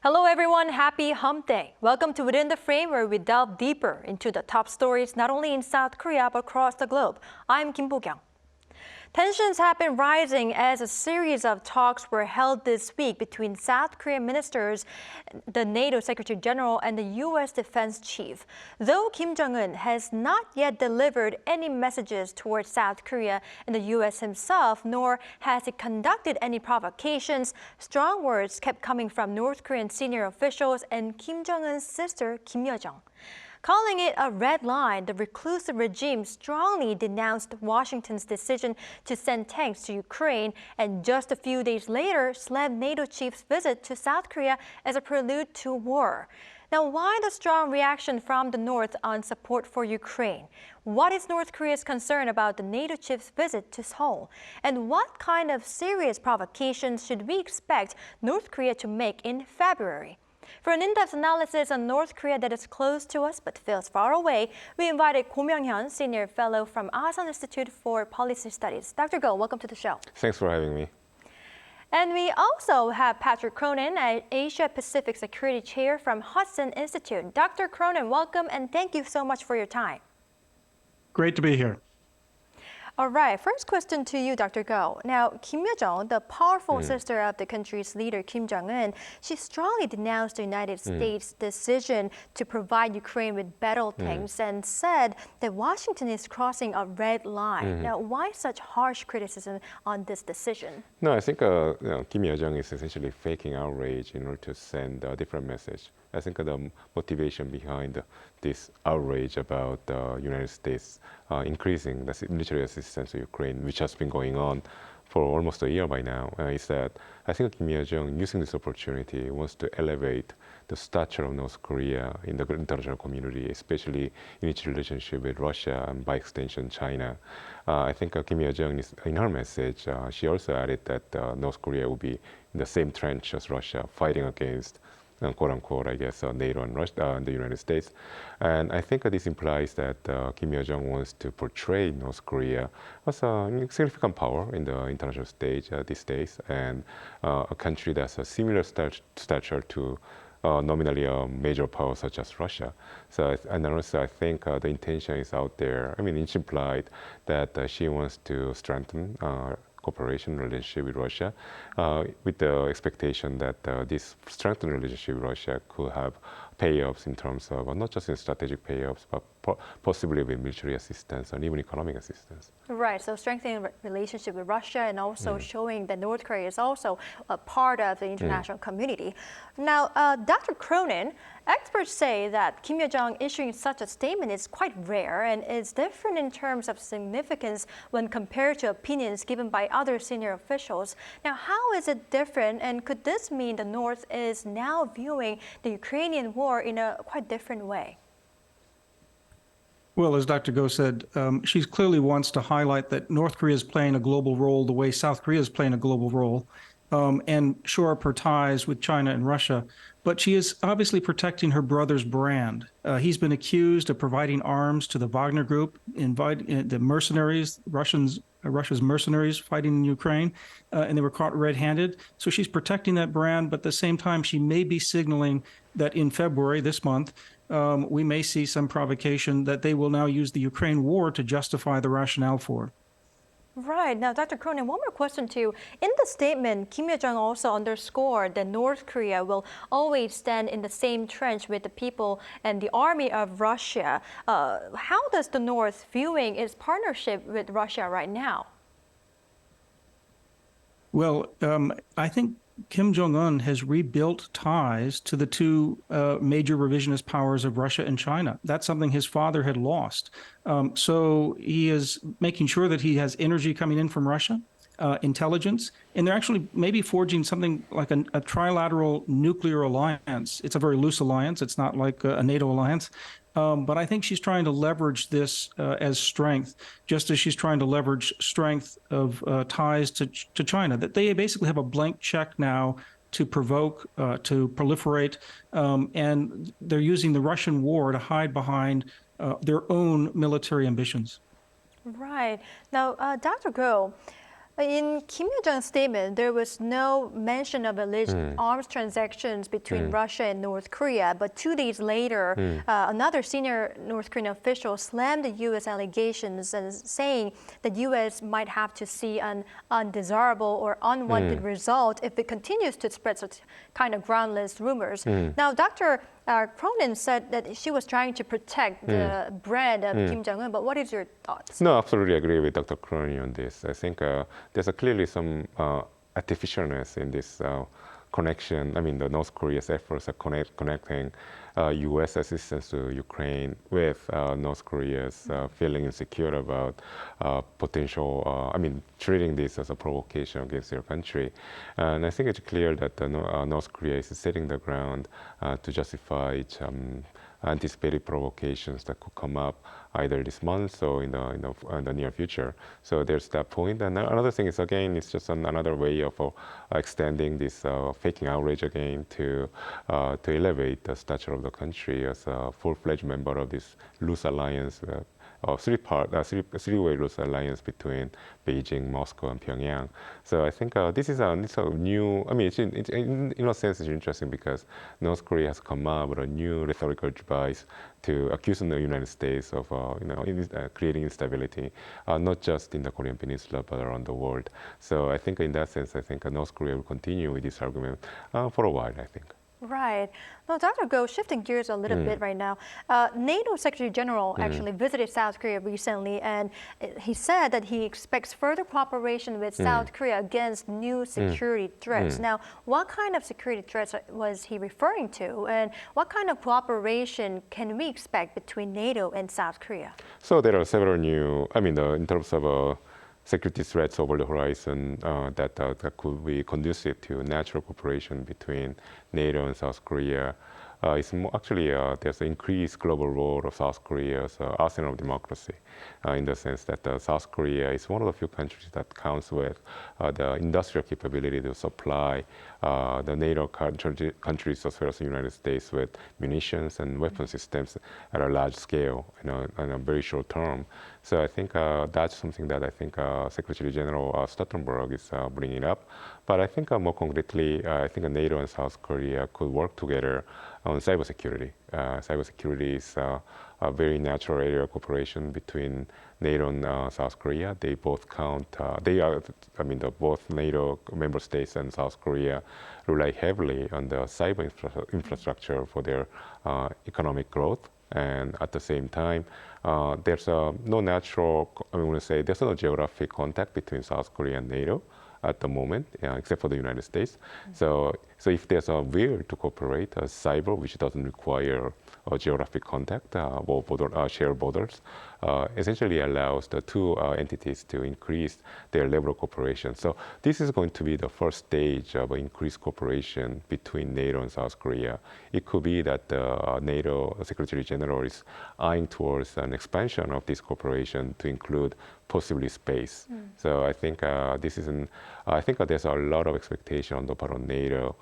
Hello everyone, happy Hump Day. Welcome to Within the Frame, where we delve deeper into the top stories not only in South Korea but across the globe. I'm Kim Yo-jong. Tensions have been rising as a series of talks were held this week between South Korean ministers, the NATO Secretary General, and the U.S. Defense Chief. Though Kim Jong-un has not yet delivered any messages towards South Korea and the U.S. himself, nor has he conducted any provocations, strong words kept coming from North Korean senior officials and Kim Jong-un's sister, Kim Yo-jong. Calling it a red line, the reclusive regime strongly denounced Washington's decision to send tanks to Ukraine and just a few days later slammed NATO chief's visit to South Korea as a prelude to war. Now, why the strong reaction from the North on support for Ukraine? What is North Korea's concern about the NATO chief's visit to Seoul? And what kind of serious provocations should we expect North Korea to make in February? For an in-depth analysis on North Korea that is close to us but feels far away, we invited Go Myung-hyun, Senior Fellow from Asan Institute for Policy Studies. Dr. Go, welcome to the show. Thanks for having me. And we also have Patrick Cronin, an Asia-Pacific Security Chair from Hudson Institute. Dr. Cronin, welcome and thank you so much for your time. Great to be here. All right, first question to you, Dr. Go. Now, Kim Yo-jong, the powerful sister of the country's leader, Kim Jong-un, she strongly denounced the United States' decision to provide Ukraine with battle tanks and said that Washington is crossing a red line. Now, why such harsh criticism on this decision? No, I think Kim Yo-jong is essentially faking outrage in order to send a different message. I think the motivation behind this outrage about the United States increasing the military assistance to Ukraine, which has been going on for almost a year by now, is that I think Kim Yo-jong, using this opportunity, wants to elevate the stature of North Korea in the international community, especially in its relationship with Russia and by extension China. I think Kim Yo-jong, in her message, she also added that North Korea will be in the same trench as Russia, fighting against quote-unquote, I guess, NATO and Russia, and the United States. And I think this implies that Kim Yo-jong wants to portray North Korea as a significant power in the international stage these days, and a country that's a similar stature to nominally a major power such as Russia. So, and also I think the intention is out there. I mean, it's implied that she wants to strengthen cooperation relationship with Russia, with the expectation that this strengthened relationship with Russia could have payoffs in terms of not just in strategic payoffs, but possibly with military assistance and even economic assistance. Right, so strengthening relationship with Russia and also showing that North Korea is also a part of the international community. Now, Dr. Cronin, experts say that Kim Yo-jong issuing such a statement is quite rare and is different in terms of significance when compared to opinions given by other senior officials. Now, how is it different, and could this mean the North is now viewing the Ukrainian war in a quite different way? Well, as Dr. Go said, she clearly wants to highlight that North Korea is playing a global role the way South Korea is playing a global role, and shore up her ties with China and Russia. But she is obviously protecting her brother's brand. He's been accused of providing arms to the Wagner Group, the mercenaries, Russia's mercenaries fighting in Ukraine, and they were caught red-handed. So she's protecting that brand, but at the same time, she may be signaling that in February, this month, we may see some provocation that they will now use the Ukraine war to justify the rationale for. Right. Now, Dr. Cronin, one more question to you. In the statement, Kim Yo-jong also underscored that North Korea will always stand in the same trench with the people and the army of Russia. How does the North viewing its partnership with Russia right now? Well, I think Kim Jong-un has rebuilt ties to the two major revisionist powers of Russia and China. That's something his father had lost. So he is making sure that he has energy coming in from Russia, intelligence, and they're actually maybe forging something like a trilateral nuclear alliance. It's a very loose alliance. It's not like a NATO alliance. But I think she's trying to leverage this as strength, just as she's trying to leverage strength of ties to China, that they basically have a blank check now to provoke, to proliferate, and they're using the Russian war to hide behind their own military ambitions. Right. Now, Dr. Go, In Kim Yo-jong's statement, there was no mention of alleged arms transactions between Russia and North Korea. But 2 days later, another senior North Korean official slammed the U.S. allegations and saying the U.S. might have to see an undesirable or unwanted result if it continues to spread such kind of groundless rumors. Now, Dr. Cronin said that she was trying to protect the brand of Kim Jong-un, but what is your thoughts? No, absolutely agree with Dr. Cronin on this. I think there's clearly some artificialness in this connection. I mean, the North Korea's efforts at connecting U.S. assistance to Ukraine with North Korea's feeling insecure about potential, treating this as a provocation against their country. And I think it's clear that North Korea is setting the ground to justify its anticipated provocations that could come up either this month or in the near future. So there's that point. And another thing is, again, it's just another way of extending this faking outrage again to elevate the stature of the country as a full-fledged member of this loose alliance, three-way loose alliance between Beijing, Moscow, and Pyongyang. So I think this is a new. I mean, in a sense, it's interesting because North Korea has come up with a new rhetorical device to accuse the United States of creating instability, not just in the Korean Peninsula but around the world. So I think in that sense, I think North Korea will continue with this argument for a while, I think. Right. Now, Dr. Go, shifting gears a little bit right now, NATO Secretary General actually visited South Korea recently, and he said that he expects further cooperation with South Korea against new security threats. Now, what kind of security threats was he referring to, and what kind of cooperation can we expect between NATO and South Korea? So there are several new, in terms of security threats over the horizon that could be conducive to natural cooperation between NATO and South Korea. It's actually there's an increased global role of South Korea's arsenal of democracy, in the sense that South Korea is one of the few countries that counts with the industrial capability to supply the NATO countries as well as the United States with munitions and weapon systems at a large scale, in a very short term. So I think that's something that I think Secretary General Stoltenberg is bringing up. But I think more concretely, I think NATO and South Korea could work together on cybersecurity. Cybersecurity is a very natural area of cooperation between NATO and South Korea. They both both NATO member states and South Korea rely heavily on the cyber infrastructure for their economic growth. And at the same time, there's no geographic contact between South Korea and NATO at the moment, except for the United States. So if there's a will to cooperate, cyber, which doesn't require a geographic contact or shared borders, essentially allows the two entities to increase their level of cooperation. So this is going to be the first stage of increased cooperation between NATO and South Korea. It could be that the NATO Secretary General is eyeing towards an expansion of this cooperation to include possibly space. So I think I think there's a lot of expectation on the part of NATO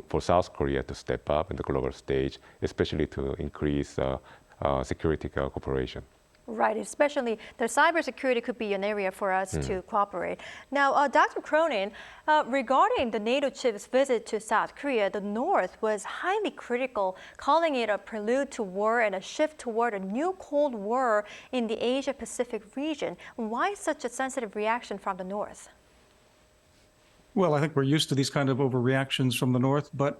for South Korea to step up in the global stage, especially to increase security cooperation. Right, especially the cybersecurity could be an area for us to cooperate. Now, Dr. Cronin, regarding the NATO chief's visit to South Korea, the North was highly critical, calling it a prelude to war and a shift toward a new Cold War in the Asia-Pacific region. Why such a sensitive reaction from the North? Well, I think we're used to these kind of overreactions from the North, but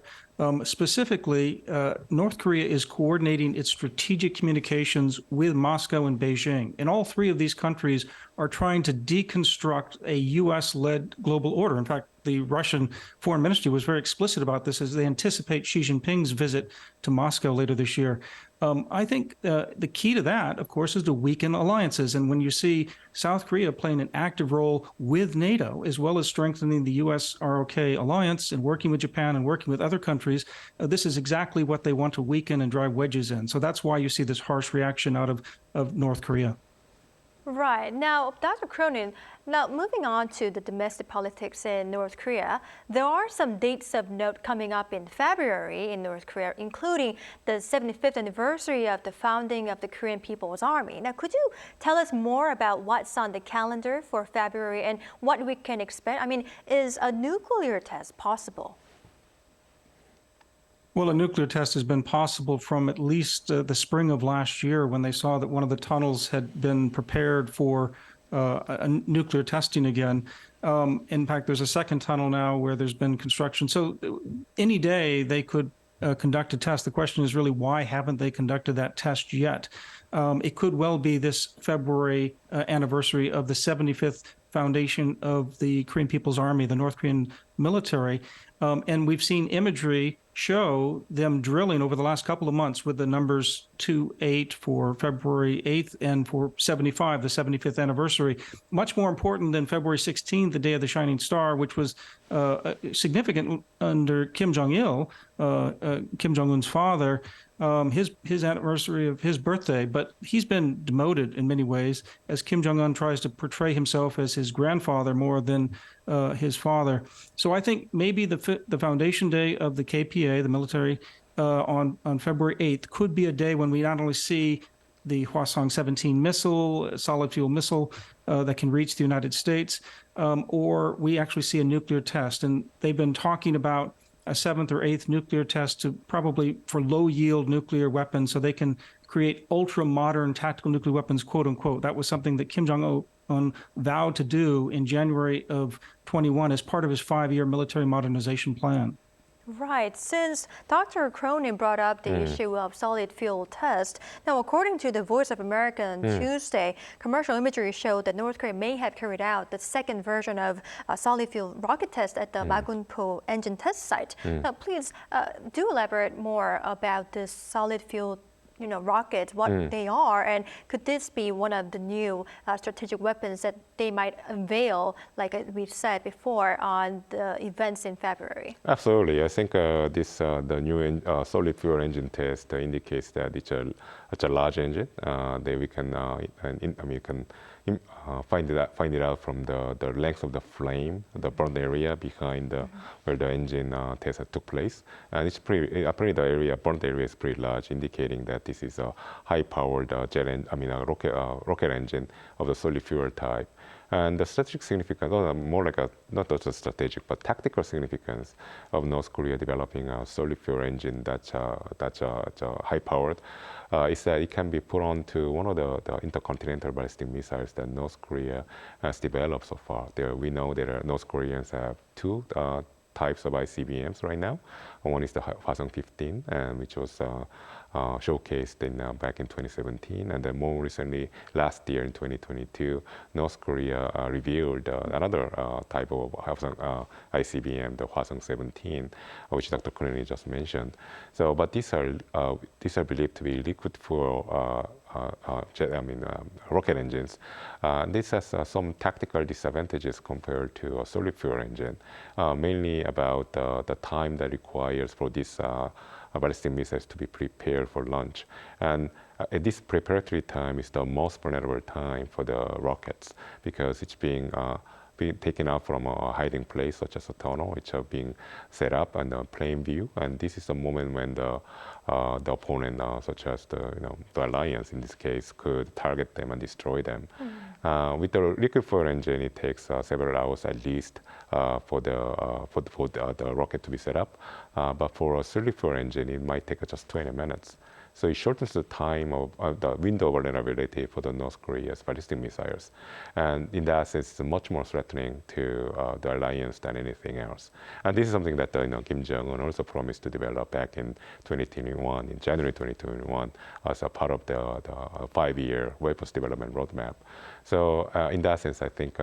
specifically, North Korea is coordinating its strategic communications with Moscow and Beijing. And all three of these countries are trying to deconstruct a U.S.-led global order. In fact, the Russian Foreign Ministry was very explicit about this as they anticipate Xi Jinping's visit to Moscow later this year. I think the key to that, of course, is to weaken alliances. And when you see South Korea playing an active role with NATO, as well as strengthening the U.S.-ROK alliance and working with Japan and working with other countries, this is exactly what they want to weaken and drive wedges in. So that's why you see this harsh reaction out of North Korea. Right. Now, Dr. Cronin, now moving on to the domestic politics in North Korea, there are some dates of note coming up in February in North Korea, including the 75th anniversary of the founding of the Korean People's Army. Now, could you tell us more about what's on the calendar for February and what we can expect? I mean, is a nuclear test possible? Well, a nuclear test has been possible from at least the spring of last year when they saw that one of the tunnels had been prepared for a nuclear testing again. In fact, there's a second tunnel now where there's been construction. So any day they could conduct a test. The question is really, why haven't they conducted that test yet? It could well be this February anniversary of the 75th foundation of the Korean People's Army, the North Korean military. And we've seen imagery show them drilling over the last couple of months with the numbers 28 for February 8th and for 75, the 75th anniversary. Much more important than February 16th, the day of the Shining Star, which was significant under Kim Jong-il, Kim Jong-un's father, his anniversary of his birthday. But he's been demoted in many ways as Kim Jong-un tries to portray himself as his grandfather more than his father. So I think maybe the foundation day of the KPA, the military, on February 8th could be a day when we not only see the Hwasong-17 missile, solid fuel missile that can reach the United States, or we actually see a nuclear test. And they've been talking about a 7th or 8th nuclear test to probably for low-yield nuclear weapons so they can create ultra-modern tactical nuclear weapons, quote unquote. That was something that Kim Jong-un vowed to do in January of 21 as part of his 5-year military modernization plan. Right. Since Dr. Cronin brought up the issue of solid fuel test, now according to the Voice of America on Tuesday, commercial imagery showed that North Korea may have carried out the second version of a solid fuel rocket test at the Magunpo engine test site. Now, please do elaborate more about this solid fuel rockets, what they are, and could this be one of the new strategic weapons that they might unveil, like we said before, on the events in February? Absolutely. I think the new solid fuel engine test indicates that it's a large engine. That we can, you can find it out from the length of the flame, the burned area behind where the engine test took place, and it's apparently the burned area is pretty large, indicating that this is a high-powered rocket engine of the solid fuel type. And the strategic significance, more like not just strategic, but tactical significance of North Korea developing a solid fuel engine that's high-powered, is that it can be put onto one of the intercontinental ballistic missiles that North Korea has developed so far. We know that North Koreans have two types of ICBMs right now. One is the Hwasong-15, which was showcased back in 2017, and then more recently, last year in 2022, North Korea revealed another type of ICBM, the Hwasong-17, which Dr. Cronin just mentioned. So, but these are believed to be liquid fuel rocket engines. This has some tactical disadvantages compared to a solid fuel engine, mainly about the time that requires for these ballistic missiles to be prepared for launch. And this preparatory time is the most vulnerable time for the rockets because it's being taken out from a hiding place such as a tunnel, which are being set up in a plain view. And this is the moment when the opponent, such as the alliance in this case, could target them and destroy them. With the liquid fuel engine, it takes several hours at least for the rocket to be set up. But for a solid fuel engine, it might take just 20 minutes. So it shortens the time of the window of vulnerability for the North Korea's ballistic missiles. And in that sense, it's much more threatening to the alliance than anything else. And this is something that Kim Jong-un also promised to develop back in 2021, in January 2021, as a part of the 5-year weapons development roadmap. So in that sense, I think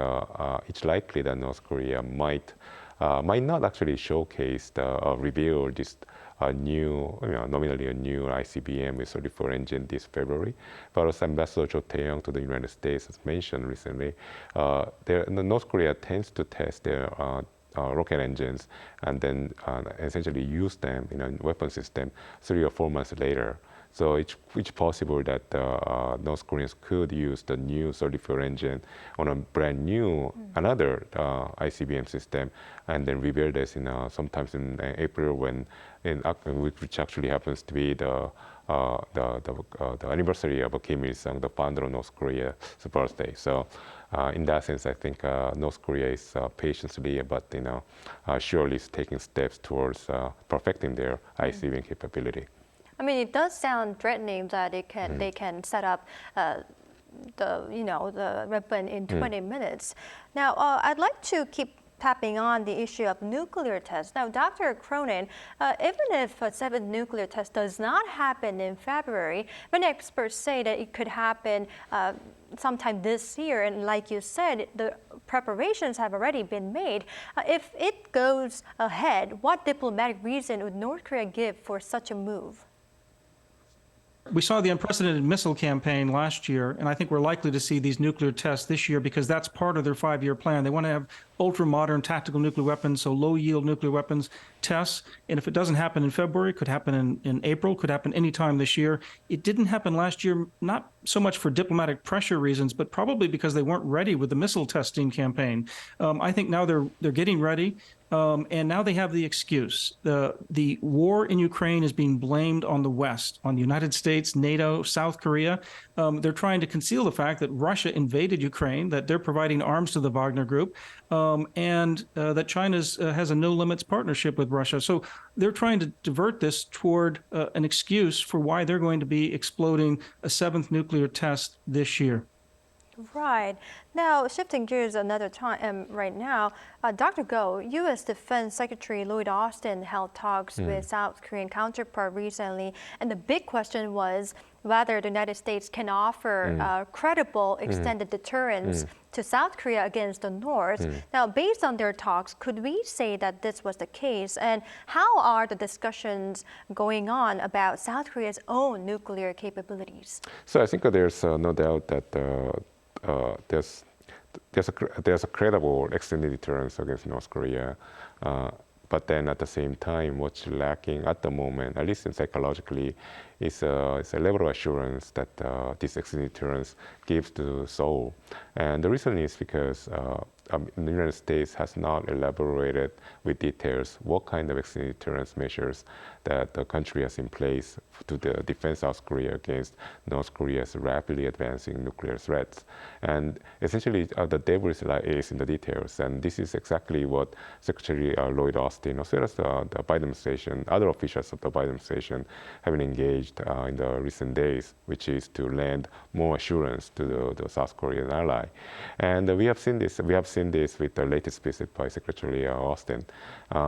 it's likely that North Korea might not actually showcase or reveal this nominally a new ICBM with solid fuel engine this February. But as Ambassador Jo Tae-young to the United States has mentioned recently, North Korea tends to test their rocket engines and then essentially use them in a weapon system 3 or 4 months later. So it's possible that North Koreans could use the new 34 engine on a brand new another ICBM system, and then reveal this in sometimes in April which actually happens to be the anniversary of Kim Il-sung, the founder of North Korea's birthday. So in that sense, I think North Korea is patiently, but surely is taking steps towards perfecting their ICBM capability. I mean, it does sound threatening that they can set up the weapon in 20 minutes. Now, I'd like to keep tapping on the issue of nuclear tests. Now, Dr. Cronin, even if a seventh nuclear test does not happen in February, many experts say that it could happen sometime this year. And like you said, the preparations have already been made. If it goes ahead, what diplomatic reason would North Korea give for such a move? We saw the unprecedented missile campaign last year, and I think we're likely to see these nuclear tests this year because that's part of their 5-year plan. They want to have ultra-modern tactical nuclear weapons, so low-yield nuclear weapons tests. And if it doesn't happen in February, it could happen in April, could happen anytime this year. It didn't happen last year, not so much for diplomatic pressure reasons, but probably because they weren't ready with the missile testing campaign. I think now they're getting ready. And now they have the excuse. The war in Ukraine is being blamed on the West, on the United States, NATO, South Korea. They're trying to conceal the fact that Russia invaded Ukraine, that they're providing arms to the Wagner Group, and that China has a no-limits partnership with Russia. So they're trying to divert this toward an excuse for why they're going to be exploding a seventh nuclear test this year. Right. Now, shifting gears another time right now, Dr. Go, U.S. Defense Secretary Lloyd Austin held talks with South Korean counterpart recently, and the big question was whether the United States can offer credible extended deterrence to South Korea against the North. Now, based on their talks, could we say that this was the case? And how are the discussions going on about South Korea's own nuclear capabilities? So I think there's no doubt that there's a credible extended deterrence against North Korea. But then at the same time, what's lacking at the moment, at least psychologically, is a level of assurance that this extended deterrence gives to Seoul. And the reason is because the United States has not elaborated with details what kind of extended deterrence measures that the country has in place to defend South Korea against North Korea's rapidly advancing nuclear threats. And essentially, the devil is in the details. And this is exactly what Secretary Lloyd Austin, as well as the Biden administration, other officials of the Biden administration, have been engaged in the recent days, which is to lend more assurance to the South Korean ally. And we have seen this. We have seen this with the latest visit by Secretary Austin. There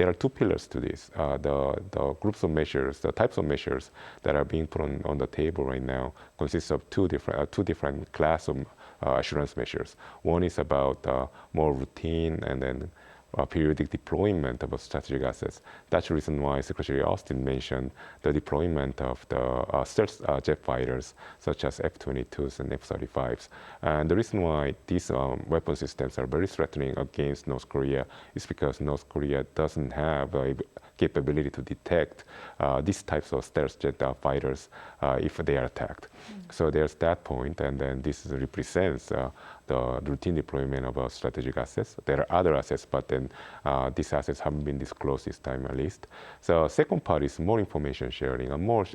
are two pillars to this. The groups of measures, the types of measures that are being put on the table right now consists of two different class of assurance measures. One is about more routine and then periodic deployment of strategic assets. That's the reason why Secretary Austin mentioned the deployment of the stealth jet fighters, such as F-22s and F-35s. And the reason why these weapon systems are very threatening against North Korea is because North Korea doesn't have a capability to detect these types of stealth jet fighters if they are attacked. So there's that point, and then this represents the routine deployment of strategic assets. There are other assets, but then these assets haven't been disclosed this time at least. So second part is more information sharing and more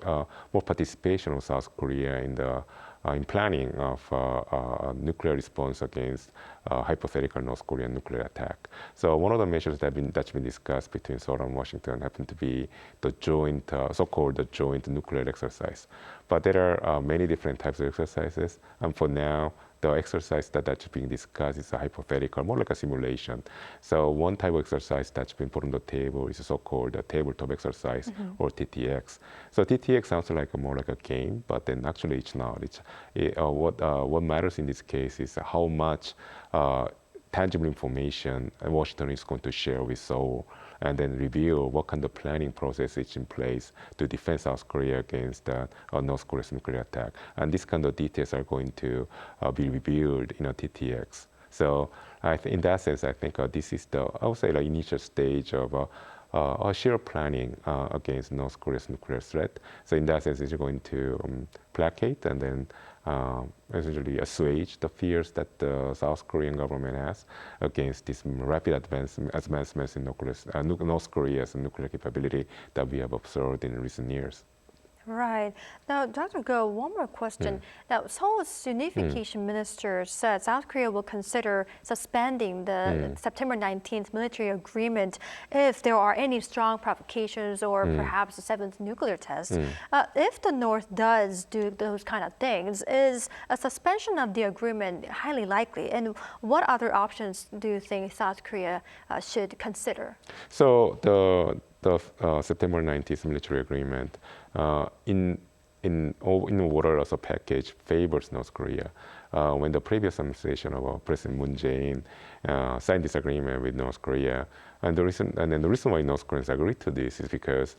participation of South Korea in planning of nuclear response against hypothetical North Korean nuclear attack. So one of the measures that's been discussed between Seoul and Washington happened to be the joint, so-called joint nuclear exercise. But there are many different types of exercises, and for now, the exercise that's being discussed is a hypothetical, more like a simulation. So one type of exercise that's been put on the table is a so-called tabletop exercise, or TTX. So TTX sounds like more like a game, but then actually it's not. What matters in this case is how much tangible information Washington is going to share with Seoul, and then reveal what kind of planning process is in place to defend South Korea against North Korea's nuclear attack. And these kind of details are going to be revealed in a TTX. So in that sense, I think this is I would say, the initial stage of a shared planning against North Korea's nuclear threat. So in that sense, it's going to placate and then essentially assuage the fears that the South Korean government has against this rapid advancements in North Korea's nuclear capability that we have observed in recent years. Right. Now, Dr. Go, one more question. Now, Seoul's unification minister said South Korea will consider suspending the September 19th military agreement if there are any strong provocations or perhaps a seventh nuclear test. If the North does do those kind of things, is a suspension of the agreement highly likely? And what other options do you think South Korea should consider? So the September 19th military agreement in overall as a package favors North Korea. When the previous administration of President Moon Jae-in signed this agreement with North Korea, and the reason why North Koreans agreed to this is because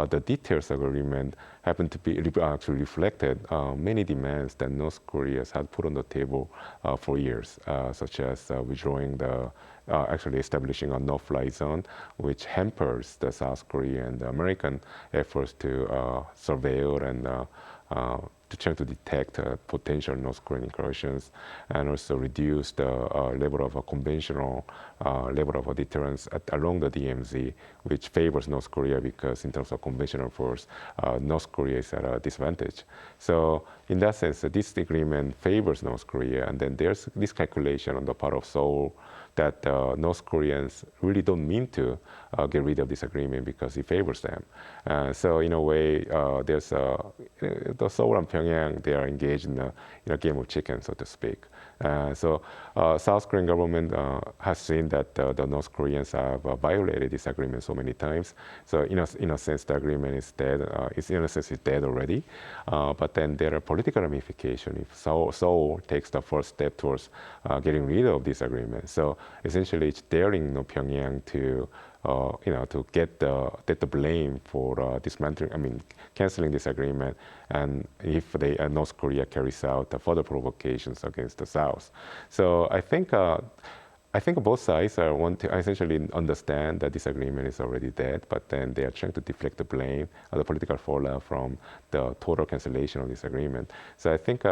the details of the agreement happened to be actually reflected many demands that North Korea had put on the table for years, such as withdrawing actually establishing a no-fly zone, which hampers the South Korean and the American efforts to surveil and to try to detect potential North Korean incursions, and also reduce the level of a conventional level of deterrence along the DMZ, which favors North Korea because in terms of conventional force, North Korea is at a disadvantage. So in that sense, this agreement favors North Korea, and then there's this calculation on the part of Seoul that North Koreans really don't mean to get rid of this agreement because it favors them. So in a way, there's the Seoul and Pyongyang, they are engaged in a game of chicken, so to speak. So South Korean government has seen that the North Koreans have violated this agreement so many times. So in a sense, the agreement is dead. It's dead already. But then there are political ramifications if Seoul takes the first step towards getting rid of this agreement. So essentially, it's daring Pyongyang to to get the blame for canceling this agreement, and if North Korea carries out further provocations against the South. So I think both sides want to essentially understand that this agreement is already dead, but then they are trying to deflect the blame or the political fallout from the total cancellation of this agreement. So I think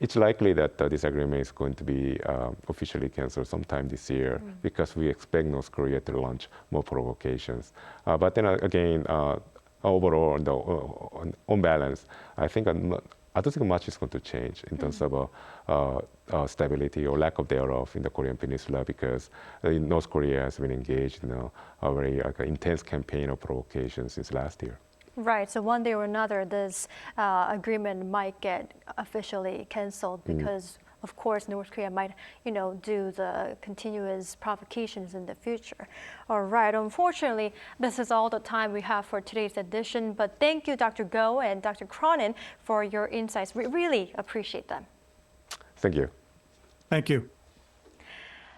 it's likely that this agreement is going to be officially canceled sometime this year because we expect North Korea to launch more provocations. But then again, overall, on balance, I don't think much is going to change in terms of stability or lack of thereof in the Korean Peninsula because North Korea has been engaged in a very intense campaign of provocation since last year. Right. So one day or another, this agreement might get officially canceled because, of course, North Korea might, do the continuous provocations in the future. All right. Unfortunately, this is all the time we have for today's edition. But thank you, Dr. Go and Dr. Cronin, for your insights. We really appreciate them. Thank you. Thank you.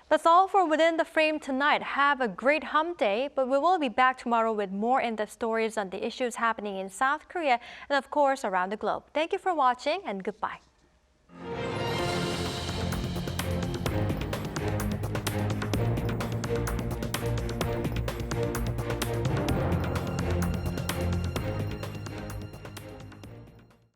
That's all for Within the Frame tonight. Have a great hump day, but we will be back tomorrow with more in-depth stories on the issues happening in South Korea and, of course, around the globe. Thank you for watching and goodbye.